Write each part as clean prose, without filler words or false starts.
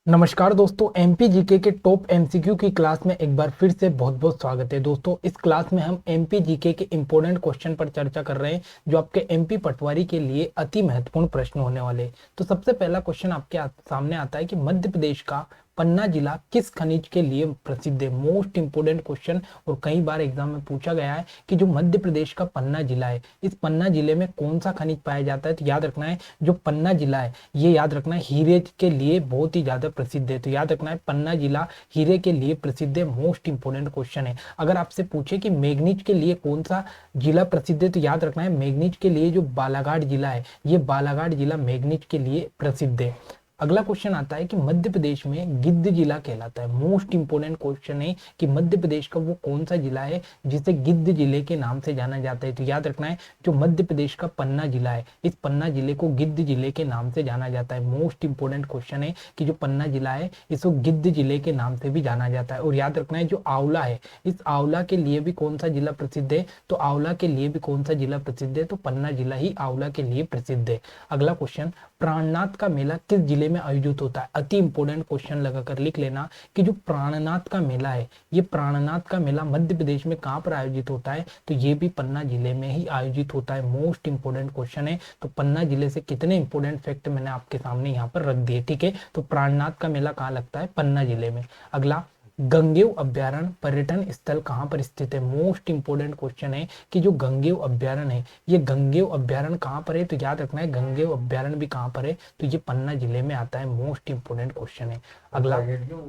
नमस्कार दोस्तों, MP GK के टॉप एमसीक्यू की क्लास में एक बार फिर से बहुत बहुत स्वागत है। दोस्तों, इस क्लास में हम एमपी जीके के इंपॉर्टेंट क्वेश्चन पर चर्चा कर रहे हैं जो आपके एमपी पटवारी के लिए अति महत्वपूर्ण प्रश्न होने वाले हैं। तो सबसे पहला क्वेश्चन आपके सामने आता है कि मध्य प्रदेश का पन्ना जिला किस खनिज के लिए प्रसिद्ध है। मोस्ट इंपोर्टेंट क्वेश्चन, और कई बार एग्जाम में पूछा गया है कि जो मध्य प्रदेश का पन्ना जिला है, इस पन्ना जिले में कौन सा खनिज पाया जाता है। तो याद रखना है, जो पन्ना जिला है ये याद रखना है हीरे के लिए बहुत ही ज्यादा प्रसिद्ध है। तो याद रखना है, पन्ना जिला हीरे के लिए प्रसिद्ध है। मोस्ट इंपोर्टेंट क्वेश्चन है। अगर आपसे पूछे कि मैग्नीज के लिए कौन सा जिला प्रसिद्ध है, तो याद रखना है मैग्नीज के लिए जो बालाघाट जिला है, ये बालाघाट जिला मैग्नीज के लिए प्रसिद्ध है। अगला क्वेश्चन आता है कि मध्य प्रदेश में गिद्ध जिला कहलाता है। मोस्ट इंपोर्टेंट क्वेश्चन है कि मध्य प्रदेश का वो कौन सा जिला है जिसे गिद्ध जिले के नाम से जाना जाता है। तो याद रखना है, जो मध्य प्रदेश का पन्ना जिला है, इस पन्ना जिले को गिद्ध जिले के नाम से जाना जाता है। मोस्ट इंपोर्टेंट क्वेश्चन है कि जो पन्ना जिला है इसको गिद्ध जिले के नाम से भी जाना जाता है। और याद रखना है, जो आंवला है, इस आंवला के लिए भी कौन सा जिला प्रसिद्ध है। तो आंवला के लिए भी कौन सा जिला प्रसिद्ध है, तो पन्ना जिला ही आंवला के लिए प्रसिद्ध है। अगला क्वेश्चन, प्राणनाथ का मेला किस जिले में आयोजित होता है। अति इंपोर्टेंट क्वेश्चन लगाकर लिख लेना कि जो प्राणनाथ का मेला है, ये प्राणनाथ का मेला मध्य प्रदेश में कहां पर आयोजित होता है। तो ये भी पन्ना जिले में ही आयोजित होता है। मोस्ट इंपोर्टेंट क्वेश्चन है। तो पन्ना जिले से कितने इंपोर्टेंट फैक्ट मैंने आपके सामने यहाँ पर रख दिए। ठीक है, तो प्राणनाथ का मेला कहाँ लगता है, पन्ना जिले में। अगला, गंगेव अभ्यारण्य पर्यटन स्थल कहाँ पर स्थित है। मोस्ट इंपोर्टेंट क्वेश्चन है कि जो गंगेव अभ्यारण्य है, ये गंगेव अभ्यारण्य कहाँ पर है। तो याद रखना है, गंगेव अभ्यारण्य भी कहाँ पर है, तो ये पन्ना जिले में आता है। मोस्ट इंपोर्टेंट क्वेश्चन है। अगला,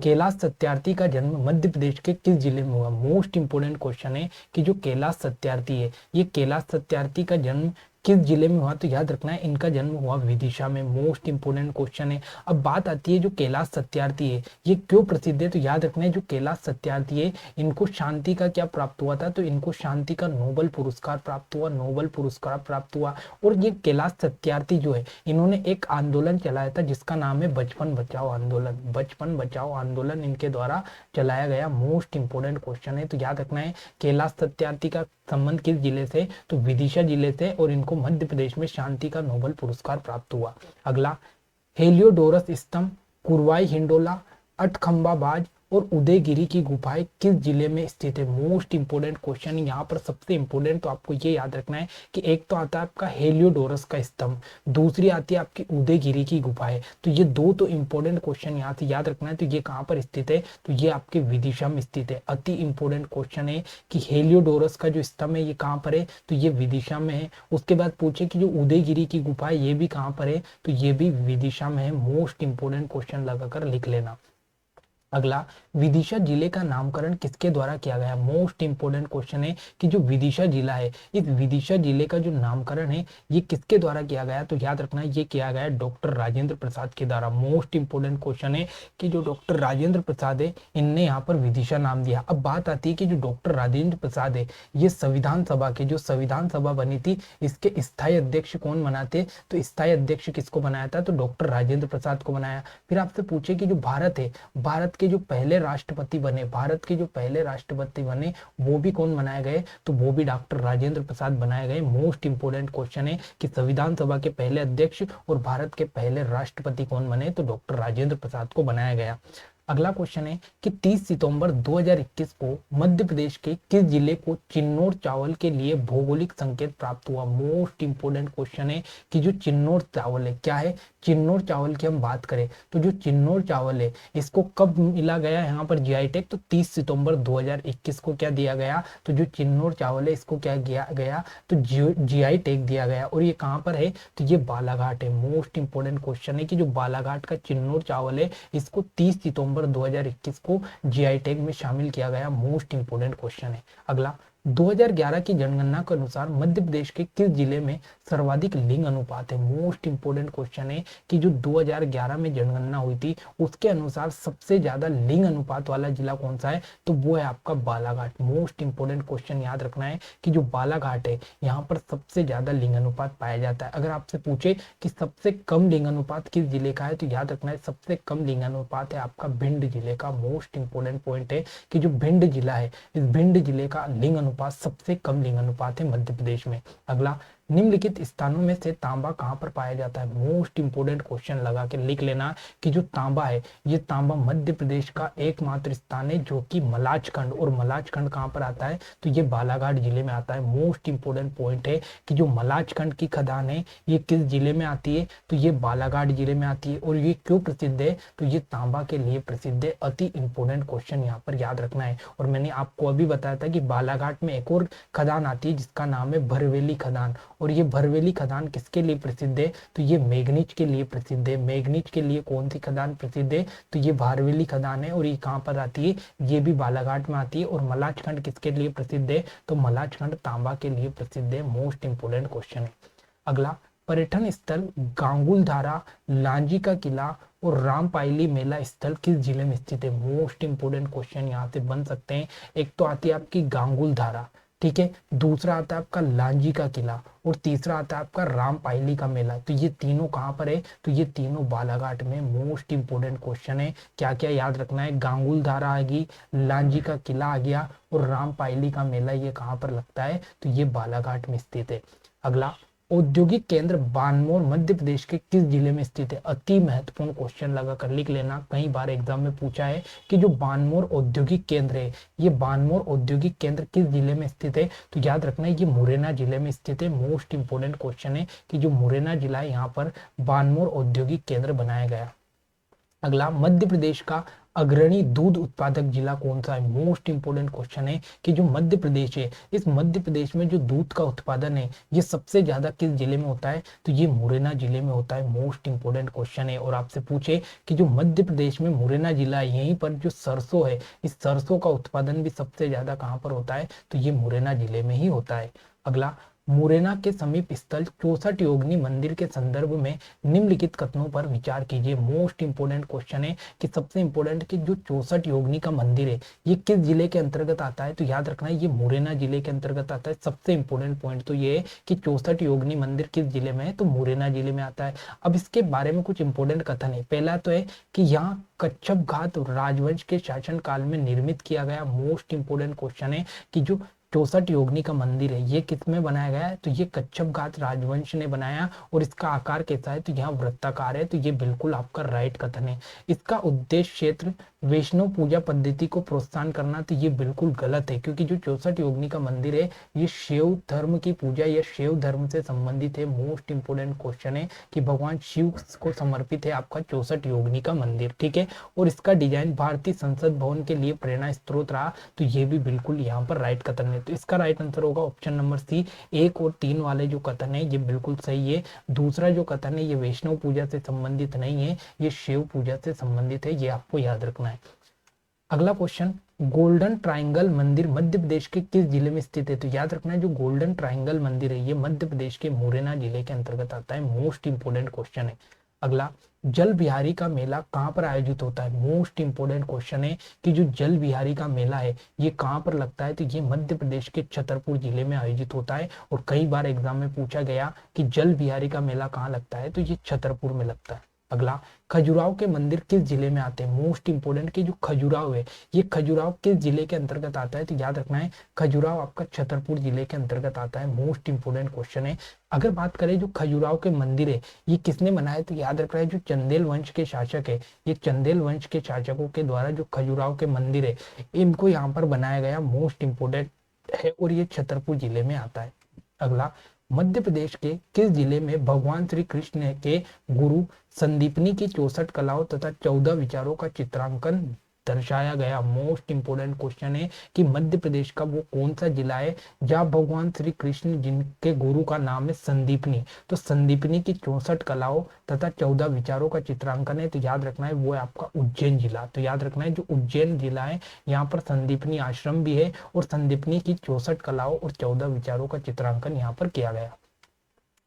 कैलाश सत्यार्थी का जन्म मध्य प्रदेश के किस जिले में हुआ। मोस्ट इंपोर्टेंट क्वेश्चन है कि जो कैलाश सत्यार्थी है, ये कैलाश सत्यार्थी का जन्म किस जिले में हुआ। तो याद रखना है, इनका जन्म हुआ विदिशा में। मोस्ट इंपोर्टेंट क्वेश्चन है। अब बात आती है, जो कैलाश सत्यार्थी है ये क्यों प्रसिद्ध है। तो याद रखना है, जो कैलाश सत्यार्थी है इनको शांति का क्या प्राप्त हुआ था। तो इनको शांति का नोबेल पुरस्कार प्राप्त हुआ। नोबेल पुरस्कार प्राप्त हुआ। और ये कैलाश सत्यार्थी जो है, इन्होंने एक आंदोलन चलाया था जिसका नाम है बचपन बचाओ आंदोलन। बचपन बचाओ आंदोलन इनके द्वारा चलाया गया। मोस्ट इंपोर्टेंट क्वेश्चन है। तो याद रखना है, कैलाश सत्यार्थी का संबंध किस जिले से, तो विदिशा जिले से, और इनको मध्य प्रदेश में शांति का नोबेल पुरस्कार प्राप्त हुआ। अगला, हेलियोडोरस स्तंभ, कुरवाई हिंडोला, अठखंबाबाज और उदयगिरी की गुफाएं किस जिले में स्थित है। मोस्ट इंपोर्टेंट क्वेश्चन यहाँ पर सबसे इंपोर्टेंट तो आपको ये याद रखना है कि एक तो आता है आपका हेलियोडोरस का स्तंभ, दूसरी आती है आपकी उदयगिरी की गुफाएं। तो ये दो तो इंपोर्टेंट क्वेश्चन यहाँ से याद रखना है। तो ये कहाँ पर स्थित है, तो ये आपके विदिशा में स्थित है। अति इंपोर्टेंट क्वेश्चन है कि हेलियोडोरस का जो स्तंभ है ये कहाँ पर है, तो ये विदिशा में है। उसके बाद पूछे कि जो उदयगिरी की गुफा है ये भी कहाँ पर है, तो ये भी विदिशा में है। मोस्ट इंपोर्टेंट क्वेश्चन लगाकर लिख लेना। अगला, विदिशा जिले का नामकरण किसके द्वारा किया गया। मोस्ट इंपोर्टेंट क्वेश्चन है कि जो विदिशा जिला है, इस विदिशा जिले का जो नामकरण है ये किसके द्वारा किया गया। तो याद रखना है, ये किया गया डॉक्टर राजेंद्र प्रसाद के द्वारा। मोस्ट इंपोर्टेंट क्वेश्चन है कि जो डॉक्टर राजेंद्र प्रसाद है इनने यहाँ पर विदिशा नाम दिया। अब बात आती है कि जो डॉक्टर राजेंद्र प्रसाद है, ये संविधान सभा के, जो संविधान सभा बनी थी, इसके स्थायी अध्यक्ष कौन बनाते। तो स्थायी अध्यक्ष किसको बनाया था, तो डॉक्टर राजेंद्र प्रसाद को बनाया। फिर आपसे पूछे कि जो भारत है, भारत के जो पहले राष्ट्रपति बने, भारत के जो पहले राष्ट्रपति बने वो भी कौन बनाए गए, तो वो भी डॉक्टर राजेंद्र प्रसाद बनाए गए। मोस्ट इंपोर्टेंट क्वेश्चन है कि संविधान सभा के पहले अध्यक्ष और भारत के पहले राष्ट्रपति कौन बने, तो डॉक्टर राजेंद्र प्रसाद को बनाया गया। अगला क्वेश्चन है कि 30 सितंबर 2021 को मध्य प्रदेश के किस जिले को चिन्नौर चावल के लिए भौगोलिक संकेत प्राप्त हुआ। मोस्ट इंपोर्टेंट क्वेश्चन है कि जो चिन्नौर चावल है, क्या है, चिन्नौर चावल की हम बात करें तो जो चिन्नौर चावल है इसको कब मिला गया यहाँ पर जीआई टैग, तो 30 सितंबर 2021 को क्या दिया गया, तो जो चिन्नौर चावल है इसको क्या किया गया, तो जीआई टैग दिया गया। और ये कहाँ पर है, तो ये बालाघाट है। मोस्ट इंपोर्टेंट क्वेश्चन है कि जो बालाघाट का चिन्नौर चावल है इसको 30 सितंबर 2021 को जीआई टैग में शामिल किया गया। मोस्ट इंपोर्टेंट क्वेश्चन है। अगला, 2011 की जनगणना के अनुसार मध्य प्रदेश के किस जिले में सर्वाधिक लिंग अनुपात है। मोस्ट इंपोर्टेंट क्वेश्चन है कि जो 2011 में जनगणना हुई थी उसके अनुसार सबसे ज्यादा लिंग अनुपात वाला जिला कौन सा है, तो वो है आपका बालाघाट। मोस्ट इंपोर्टेंट क्वेश्चन याद रखना है कि जो बालाघाट है यहाँ पर सबसे ज्यादा लिंग अनुपात पाया जाता है। अगर आपसे पूछे कि सबसे कम लिंग अनुपात किस जिले का है, तो याद रखना है सबसे कम लिंग अनुपात है आपका भिंड जिले का। मोस्ट इंपोर्टेंट पॉइंट है कि जो भिंड जिला है, इस भिंड जिले का लिंग अनुपात सबसे कम लिंग अनुपात है मध्य प्रदेश में। अगला, निम्नलिखित स्थानों में से तांबा कहाँ पर पाया जाता है? मोस्ट इंपोर्टेंट क्वेश्चन लगा के लिख लेना कि जो तांबा है, ये तांबा मध्य प्रदेश का एकमात्र स्थान है जो कि मलाजखंड, और मलाजखंड कहाँ पर आता है? तो ये बालाघाट जिले में आता है। मोस्ट इंपोर्टेंट पॉइंट है कि जो मलाजखंड की खदान है ये किस जिले में आती है? तो ये बालाघाट जिले में आती है। और ये क्यों प्रसिद्ध है? तो ये तांबा के लिए प्रसिद्ध है। अति इंपोर्टेंट क्वेश्चन यहाँ पर याद रखना है। और मैंने आपको अभी बताया था कि बालाघाट में एक और खदान आती है जिसका नाम है भरवेली खदान, और ये भरवेली खदान किसके लिए प्रसिद्ध है? तो ये मैग्नीज के लिए प्रसिद्ध है। मैग्नीज के लिए कौन सी खदान प्रसिद्ध है? तो ये भरवेली खदान है। और ये कहाँ पर आती है? ये भी बालाघाट में आती है। और मलाजखंड किसके लिए प्रसिद्ध है? तो मलाजखंड तांबा के लिए प्रसिद्ध है। मोस्ट इंपोर्टेंट क्वेश्चन है। अगला, पर्यटन स्थल गांगुलधारा, लांजी का किला और रामपायली मेला स्थल किस जिले में स्थित है? मोस्ट इंपोर्टेंट क्वेश्चन यहाँ से बन सकते हैं। एक तो आती है आपकी गांगुलधारा, ठीक है, दूसरा आता है आपका लांजी का किला, और तीसरा आता है आपका रामपायली का मेला। तो ये तीनों कहाँ पर है? तो ये तीनों बालाघाट में। मोस्ट इंपोर्टेंट क्वेश्चन है। क्या क्या याद रखना है? गांगुलधारा आ गई, लांजी का किला आ गया, और रामपायली का मेला ये कहाँ पर लगता है? तो ये बालाघाट में स्थित है। अगला, औद्योगिक केंद्र बानमोर मध्य प्रदेश के किस जिले में स्थित है? अति महत्वपूर्ण क्वेश्चन लगा कर लिख लेना, कई बार एग्जाम में पूछा है कि जो बानमोर औद्योगिक केंद्र है, ये बानमोर औद्योगिक केंद्र किस जिले में स्थित है? तो याद रखना है ये मुरैना जिले में स्थित है। मोस्ट इंपोर्टेंट क्वेश्चन है कि जो मुरैना जिला है यहाँ पर बानमोर औद्योगिक केंद्र बनाया गया। अगला, मध्य प्रदेश का अग्रणी दूध उत्पादक जिला कौन सा है? मोस्ट इंपोर्टेंट क्वेश्चन है कि जो मध्य प्रदेश है, इस मध्य प्रदेश में जो दूध का उत्पादन है ये सबसे ज्यादा किस जिले में होता है? तो ये मुरैना जिले में होता है। मोस्ट इंपोर्टेंट क्वेश्चन है। और आपसे पूछे कि जो मध्य प्रदेश में मुरैना जिला है, यहीं पर जो सरसों है, इस सरसों का उत्पादन भी सबसे ज्यादा कहाँ पर होता है? तो ये मुरैना जिले में ही होता है। अगला, मुरैना के समीप स्थल 64 योगिनी मंदिर के संदर्भ में निम्नलिखित कथनों पर विचार कीजिए। मोस्ट इंपोर्टेंट क्वेश्चन है कि सबसे इंपोर्टेंट कि जो 64 योगिनी का मंदिर है ये किस जिले के अंतर्गत आता है? तो याद रखना है ये मुरैना जिले के अंतर्गत आता है। सबसे इंपोर्टेंट पॉइंट तो ये है कि 64 योगिनी मंदिर किस जिले में है? तो मुरैना जिले में आता है। अब इसके बारे में कुछ इंपोर्टेंट कथन है। पहला तो है कि यहाँ कच्छप घाट राजवंश के शासन काल में निर्मित किया गया। मोस्ट इंपोर्टेंट क्वेश्चन है कि जो 64 योगिनी का मंदिर है ये किस में बनाया गया है? तो ये कच्छप घाट राजवंश ने बनाया। और इसका आकार कैसा है? तो यहाँ वृत्ताकार है। तो ये बिल्कुल आपका राइट कथन है। इसका उद्देश्य क्षेत्र वैष्णव पूजा पद्धति को प्रोत्साहन करना, तो ये बिल्कुल गलत है, क्योंकि जो 64 योगिनी का मंदिर है ये शिव धर्म की पूजा या शिव धर्म से संबंधित है। मोस्ट इंपोर्टेंट क्वेश्चन है कि भगवान शिव को समर्पित है आपका 64 योगिनी का मंदिर, ठीक है। और इसका डिजाइन भारतीय संसद भवन के लिए प्रेरणा स्त्रोत रहा, तो ये भी बिल्कुल यहाँ पर राइट कथन है। तो इसका राइट आंसर होगा ऑप्शन नंबर सी। 1 और 3 वाले जो कथन है ये बिल्कुल सही है। दूसरा जो कथन है ये वैष्णव पूजा से संबंधित नहीं है, ये शिव पूजा से संबंधित है, ये आपको याद रखना है। अगला क्वेश्चन, गोल्डन ट्राइंगल मंदिर मध्य प्रदेश के किस जिले में स्थित है? तो याद रखना है जो गोल्डन ट्राइंगल मंदिर है ये मध्य प्रदेश के मुरैना जिले के अंतर्गत आता है। मोस्ट इंपोर्टेंट क्वेश्चन है। अगला, जल बिहारी का मेला कहाँ पर आयोजित होता है? मोस्ट इंपोर्टेंट क्वेश्चन है कि जो जल बिहारी का मेला है ये कहाँ पर लगता है? तो ये मध्य प्रदेश के छतरपुर जिले में आयोजित होता है। और कई बार एग्जाम में पूछा गया कि जल बिहारी का मेला कहाँ लगता है? तो ये छतरपुर में लगता है। अगला, खजुराहो के मंदिर किस जिले में आते हैं? मोस्ट इंपोर्टेंट कि जो खजुराहो है ये खजुराहो किस जिले के अंतर्गत आता है? तो याद रखना है खजुराहो आपका छतरपुर जिले के अंतर्गत आता है। मोस्ट इंपोर्टेंट क्वेश्चन है। अगर बात करें जो खजुराहो के मंदिर है ये किसने बनाया? तो याद रखना है जो चंदेल वंश के शासक है, ये चंदेल वंश के शासकों के द्वारा जो खजुराहो के मंदिर है इनको यहाँ पर बनाया गया। मोस्ट इंपोर्टेंट है और ये छतरपुर जिले में आता है। अगला, मध्य प्रदेश के किस जिले में भगवान श्री कृष्ण के गुरु संदीपनी की 64 कलाओं तथा 14 विचारों का चित्रांकन दर्शाया गया? मोस्ट इंपोर्टेंट क्वेश्चन है कि मध्य प्रदेश का वो कौन सा जिला है जहाँ भगवान श्री कृष्ण जिनके गुरु का नाम है संदीपनी, तो संदीपनी की 64 कलाओं तथा 14 विचारों का चित्रांकन है। तो याद रखना है वो है आपका उज्जैन जिला। तो याद रखना है जो उज्जैन जिला है यहाँ पर संदीपनी आश्रम भी है और संदीपनी की 64 कलाओं और 14 विचारों का चित्रांकन यहाँ पर किया गया।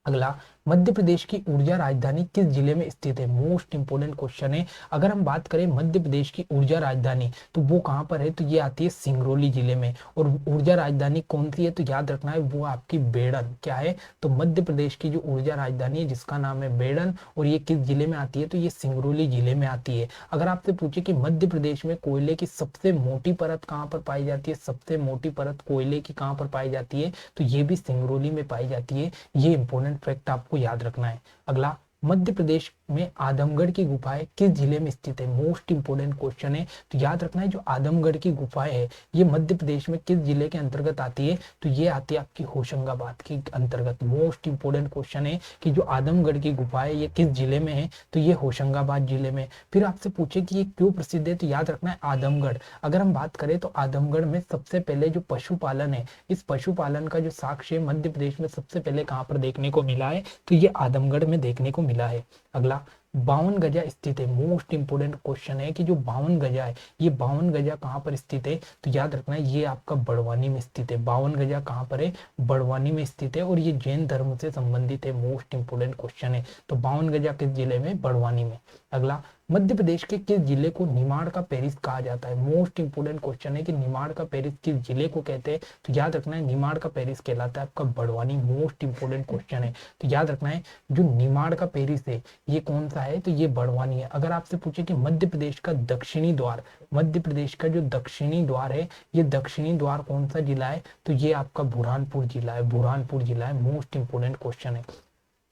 अगला, मध्य प्रदेश की ऊर्जा राजधानी किस जिले में स्थित है? मोस्ट इंपोर्टेंट क्वेश्चन है। अगर हम बात करें मध्य प्रदेश की ऊर्जा राजधानी तो वो कहाँ पर है? तो ये आती है सिंगरौली जिले में। और ऊर्जा राजधानी कौन सी है? तो याद रखना है वो आपकी बेड़न। क्या है? तो मध्य प्रदेश की जो ऊर्जा राजधानी है जिसका नाम है बेड़न, और ये किस जिले में आती है? तो ये सिंगरौली जिले में आती है। अगर आपसे पूछे कि मध्य प्रदेश में कोयले की सबसे मोटी परत कहाँ पर पाई जाती है, सबसे मोटी परत कोयले की कहाँ पर पाई जाती है? तो ये भी सिंगरौली में पाई जाती है। ये इंपॉर्टेंट फैक्ट आपको याद रखना है। अगला, मध्य प्रदेश में आदमगढ़ की गुफाएं किस जिले में स्थित है? मोस्ट इंपोर्टेंट क्वेश्चन है। तो याद रखना है जो आदमगढ़ की गुफाएं है ये मध्य प्रदेश में किस जिले के अंतर्गत आती है? तो ये आती है आपकी होशंगाबाद के अंतर्गत। मोस्ट इंपोर्टेंट क्वेश्चन है कि जो आदमगढ़ की गुफाएं ये किस जिले में है? तो ये होशंगाबाद जिले में। फिर आपसे पूछे कि ये क्यों प्रसिद्ध है? तो याद रखना है आदमगढ़। अगर हम बात करें तो आदमगढ़ में सबसे पहले जो पशुपालन है, इस पशुपालन का जो साक्ष्य मध्य प्रदेश में सबसे पहले कहाँ पर देखने को मिला है? तो ये आदमगढ़ में देखने को मिला है। अगला, 52 गजा स्थित है। मोस्ट इंपोर्टेंट क्वेश्चन है कि जो 52 गजा है ये 52 गजा कहाँ पर स्थित है? तो याद रखना है ये आपका बड़वानी में स्थित है। 52 गजा कहाँ पर है? बड़वानी में स्थित है, और ये जैन धर्म से संबंधित है। मोस्ट इंपोर्टेंट क्वेश्चन है। तो 52 गजा किस जिले में? बड़वानी में। अगला, मध्य प्रदेश के किस जिले को निमाड़ का पेरिस कहा जाता है? मोस्ट इंपोर्टेंट क्वेश्चन है कि निमाड़ का पेरिस किस जिले को कहते हैं? तो याद रखना है निमाड़ का पेरिस कहलाता है आपका बड़वानी। मोस्ट इंपोर्टेंट क्वेश्चन है। तो याद रखना है जो निमाड़ का पेरिस है ये कौन सा है? तो ये बड़वानी है। अगर आपसे पूछे कि मध्य प्रदेश का दक्षिणी द्वार, मध्य प्रदेश का जो दक्षिणी द्वार है ये दक्षिणी द्वार कौन सा जिला है? तो ये आपका बुरहानपुर जिला है। बुरहानपुर जिला है। मोस्ट इंपोर्टेंट क्वेश्चन है।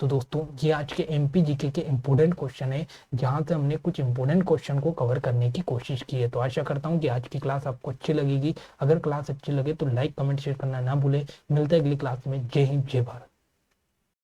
तो दोस्तों ये आज के एमपी जीके के इंपोर्टेंट क्वेश्चन है, जहां से हमने कुछ इंपोर्टेंट क्वेश्चन को कवर करने की कोशिश की है। तो आशा करता हूं कि आज की क्लास आपको अच्छी लगेगी। अगर क्लास अच्छी लगे तो लाइक कमेंट शेयर करना ना भूले। मिलते हैं अगली क्लास में। जय हिंद, जय भारत।